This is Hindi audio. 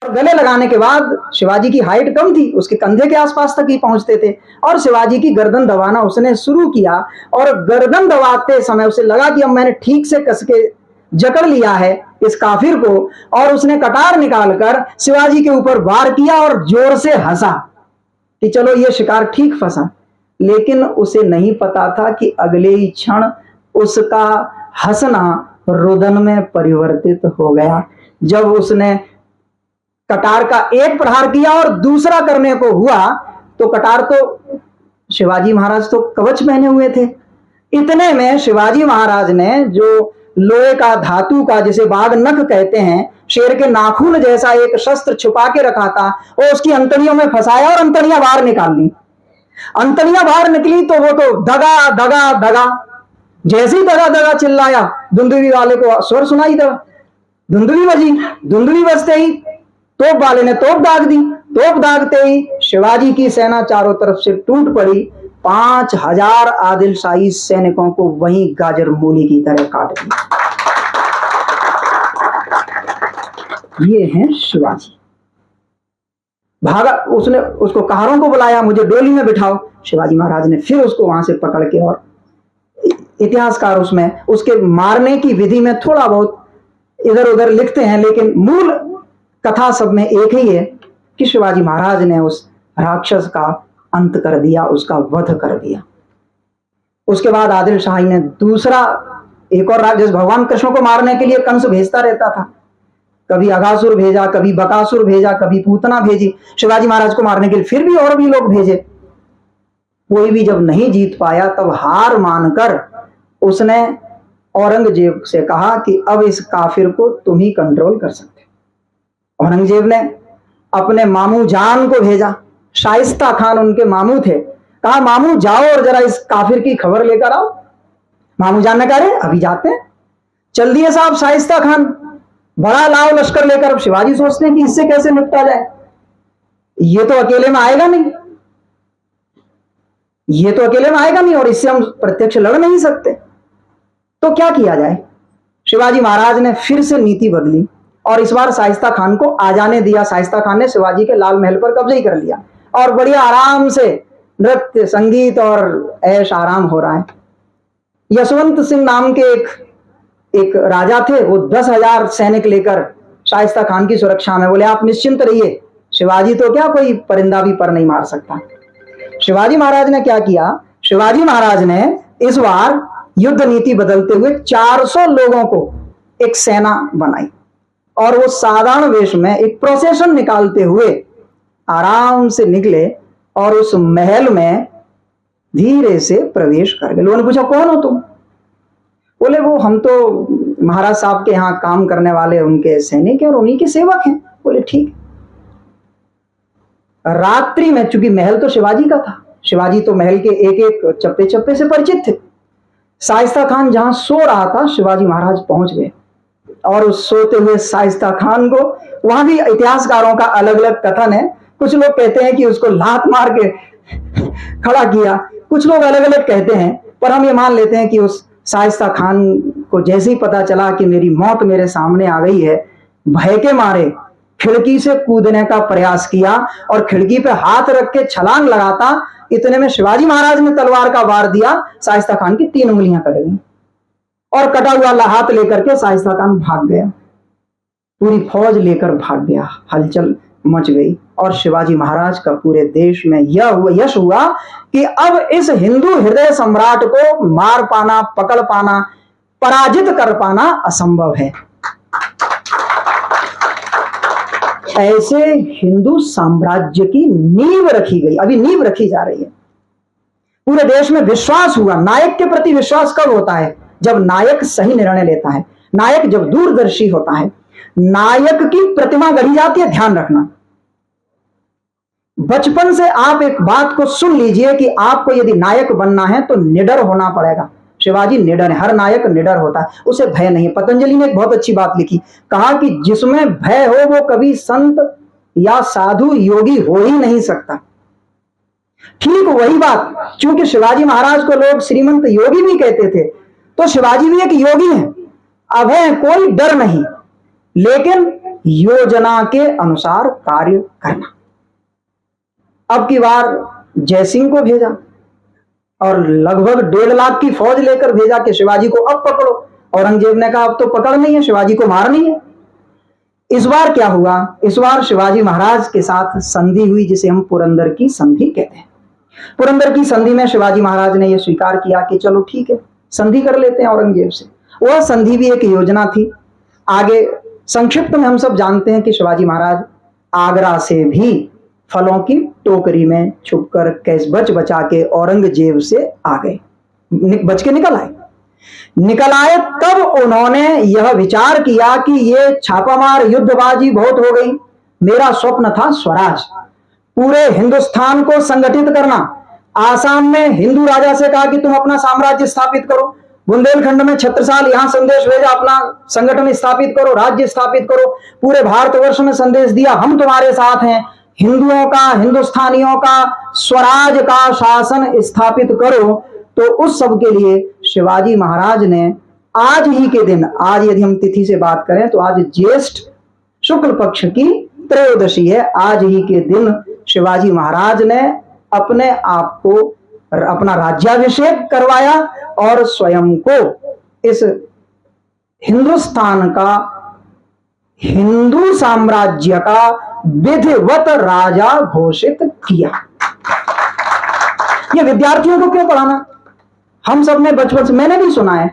गले लगाने के बाद शिवाजी की हाइट कम थी, उसके कंधे के आसपास तक ही पहुंचते थे, और शिवाजी की गर्दन दबाना उसने शुरू किया। और गर्दन दबाते समय उसे लगा कि अब मैंने ठीक से कस के जकड़ लिया है इस काफिर को, और उसने कटार निकालकर शिवाजी के ऊपर वार किया और जोर से हंसा कि चलो ये शिकार ठीक फंसा। लेकिन उसे नहीं पता था कि अगले ही क्षण उसका हंसना रुदन में परिवर्तित हो गया। जब उसने कटार का एक प्रहार किया और दूसरा करने को हुआ, तो कटार तो शिवाजी महाराज तो कवच पहने हुए थे, इतने में शिवाजी महाराज ने जो लोहे का, धातु का, जिसे बाघ नख कहते हैं, शेर के नाखून जैसा एक शस्त्र छुपा के रखा था, वो उसकी अंतड़ियों में फंसाया और अंतड़ियां बाहर निकाल ली। अंतड़ियां बाहर निकली तो वो तो दगा दगा दगा, जैसे ही दगा दगा चिल्लाया, धुंधुली वाले को स्वर सुनाई दे, धुंधुली बजी, धुंधुली बजते ही तोप वाले ने तोप दाग दी, तोप दागते ही शिवाजी की सेना चारों तरफ से टूट पड़ी। 5000 आदिल शाही सैनिकों को वहीं गाजर मूली की तरह काट दिया। ये हैं शिवाजी। भागा, उसने उसको कहारों को बुलाया, मुझे डोली में बिठाओ। शिवाजी महाराज ने फिर उसको वहां से पकड़ के, और इतिहासकार उसमें उसके मारने की विधि में थोड़ा बहुत इधर उधर लिखते हैं, लेकिन मूल कथा सब में एक ही है कि शिवाजी महाराज ने उस राक्षस का अंत कर दिया, उसका वध कर दिया। उसके बाद आदिल शाही ने दूसरा एक और राक्षस, भगवान कृष्ण को मारने के लिए कंस भेजता रहता था, कभी अघासुर भेजा, कभी बकासुर भेजा, कभी पूतना भेजी शिवाजी महाराज को मारने के लिए, फिर भी और भी लोग भेजे। कोई भी जब नहीं जीत पाया, तब हार मानकर उसने औरंगजेब से कहा कि अब इस काफिर को तुम ही कंट्रोल कर सकते। औरंगजेब ने अपने मामू जान को भेजा, शाइस्ता खान उनके मामू थे, कहा मामू जाओ और जरा इस काफिर की खबर लेकर आओ। मामू जान ने कहा अरे अभी जाते हैं। चल दिए साहब शाइस्ता खान, बड़ा लाव लश्कर लेकर। अब शिवाजी सोचते हैं कि इससे कैसे निपटा जाए, ये तो अकेले में आएगा नहीं, ये तो अकेले में आएगा नहीं, और इससे हम प्रत्यक्ष लड़ नहीं सकते, तो क्या किया जाए। शिवाजी महाराज ने फिर से नीति बदली और इस बार शाइस्ता खान को आ जाने दिया। शाइस्ता खान ने शिवाजी के लाल महल पर कब्जा ही कर लिया और बढ़िया आराम से नृत्य, संगीत और ऐश आराम हो रहा है। यशवंत सिंह नाम के एक राजा थे, वो 10,000 सैनिक लेकर शाइस्ता खान की सुरक्षा में, बोले आप निश्चिंत रहिए, शिवाजी तो क्या कोई परिंदा भी पर नहीं मार सकता। शिवाजी महाराज ने क्या किया, शिवाजी महाराज ने इस बार युद्ध नीति बदलते हुए 400 लोगों को एक सेना बनाई और वो साधारण वेश में एक प्रोसेशन निकालते हुए आराम से निकले और उस महल में धीरे से प्रवेश कर गए। लोगों ने पूछा कौन हो तुम? बोले वो हम तो महाराज साहब के यहाँ काम करने वाले उनके सैनिक हैं और उन्हीं के सेवक हैं। बोले ठीक। रात्रि में, चूंकि महल तो शिवाजी का था, शिवाजी तो महल के एक एक चप्पे चप्पे से परिचित थे, शाइस्ता खान जहां सो रहा था शिवाजी महाराज पहुंच गए और उस सोते हुए शाइस्ता खान को, वहां भी इतिहासकारों का अलग अलग कथन है। कुछ लोग कहते हैं कि उसको लात मार के खड़ा किया, कुछ लोग अलग अलग कहते हैं, पर हम ये मान लेते हैं कि उस शाइस्ता खान को जैसे ही पता चला कि मेरी मौत मेरे सामने आ गई है, भय के मारे खिड़की से कूदने का प्रयास किया और खिड़की पे हाथ रख के छलांग लगाता। इतने में शिवाजी महाराज ने तलवार का वार दिया, शाइस्ता खान की 3 उंगलियां कट गई और कटा हुआ हाथ लेकर के शाइस्ता खान भाग गया, पूरी फौज लेकर भाग गया। हलचल मच गई और शिवाजी महाराज का पूरे देश में यह यश हुआ कि अब इस हिंदू हृदय सम्राट को मार पाना, पकड़ पाना, पराजित कर पाना असंभव है। ऐसे हिंदू साम्राज्य की नींव रखी गई, अभी नींव रखी जा रही है। पूरे देश में विश्वास हुआ। नायक के प्रति विश्वास कब होता है? जब नायक सही निर्णय लेता है, नायक जब दूरदर्शी होता है, नायक की प्रतिमा गढ़ी जाती है। ध्यान रखना, बचपन से आप एक बात को सुन लीजिए कि आपको यदि नायक बनना है तो निडर होना पड़ेगा। शिवाजी निडर है, हर नायक निडर होता है, उसे भय नहीं। पतंजलि ने एक बहुत अच्छी बात लिखी, कहा कि जिसमें भय हो वो कभी संत या साधु योगी हो ही नहीं सकता। ठीक वही बात, क्योंकि शिवाजी महाराज को लोग श्रीमंत योगी भी कहते थे, तो शिवाजी भी एक योगी हैं। अभय, कोई डर नहीं, लेकिन योजना के अनुसार कार्य करना। अब की बार जयसिंह को भेजा और लगभग 1.5 लाख की फौज लेकर भेजा कि शिवाजी को अब पकड़ो। औरंगजेब ने कहा अब तो पकड़ नहीं है, शिवाजी को मारनी है। इस बार क्या हुआ, इस बार शिवाजी महाराज के साथ संधि हुई, जिसे हम पुरंदर की संधि कहते हैं। पुरंदर की संधि में शिवाजी महाराज ने यह स्वीकार किया कि चलो ठीक है, संधि कर लेते हैं औरंगजेब से। वह संधि भी एक योजना थी। आगे संक्षिप्त में हम सब जानते हैं कि शिवाजी महाराज आगरा से भी फलों की टोकरी में छुपकर कैस बचा के औरंगजेब से आ गए, बच के निकल आए। तब उन्होंने यह विचार किया कि ये छापामार युद्धबाजी बहुत हो गई, मेरा स्वप्न था स्वराज, पूरे हिंदुस्तान को संगठित करना। आसाम में हिंदू राजा से कहा कि तुम अपना साम्राज्य स्थापित करो, बुंदेलखंड में छत्रसाल यहां संदेश भेजा अपना संगठन स्थापित करो, राज्य स्थापित करो। पूरे भारतवर्ष में संदेश दिया हम तुम्हारे साथ हैं, हिंदुओं का, हिंदुस्तानियों का स्वराज का शासन स्थापित करो। तो उस सब के लिए शिवाजी महाराज ने आज ही के दिन, आज यदि हम तिथि से बात करें तो आज ज्येष्ठ शुक्ल पक्ष की त्रयोदशी है, आज ही के दिन शिवाजी महाराज ने अपने आप को, अपना राज्याभिषेक करवाया और स्वयं को इस हिंदुस्तान का, हिंदू साम्राज्य का विधिवत राजा घोषित किया। ये विद्यार्थियों को क्यों पढ़ाना? हम सब ने बचपन से, मैंने भी सुना है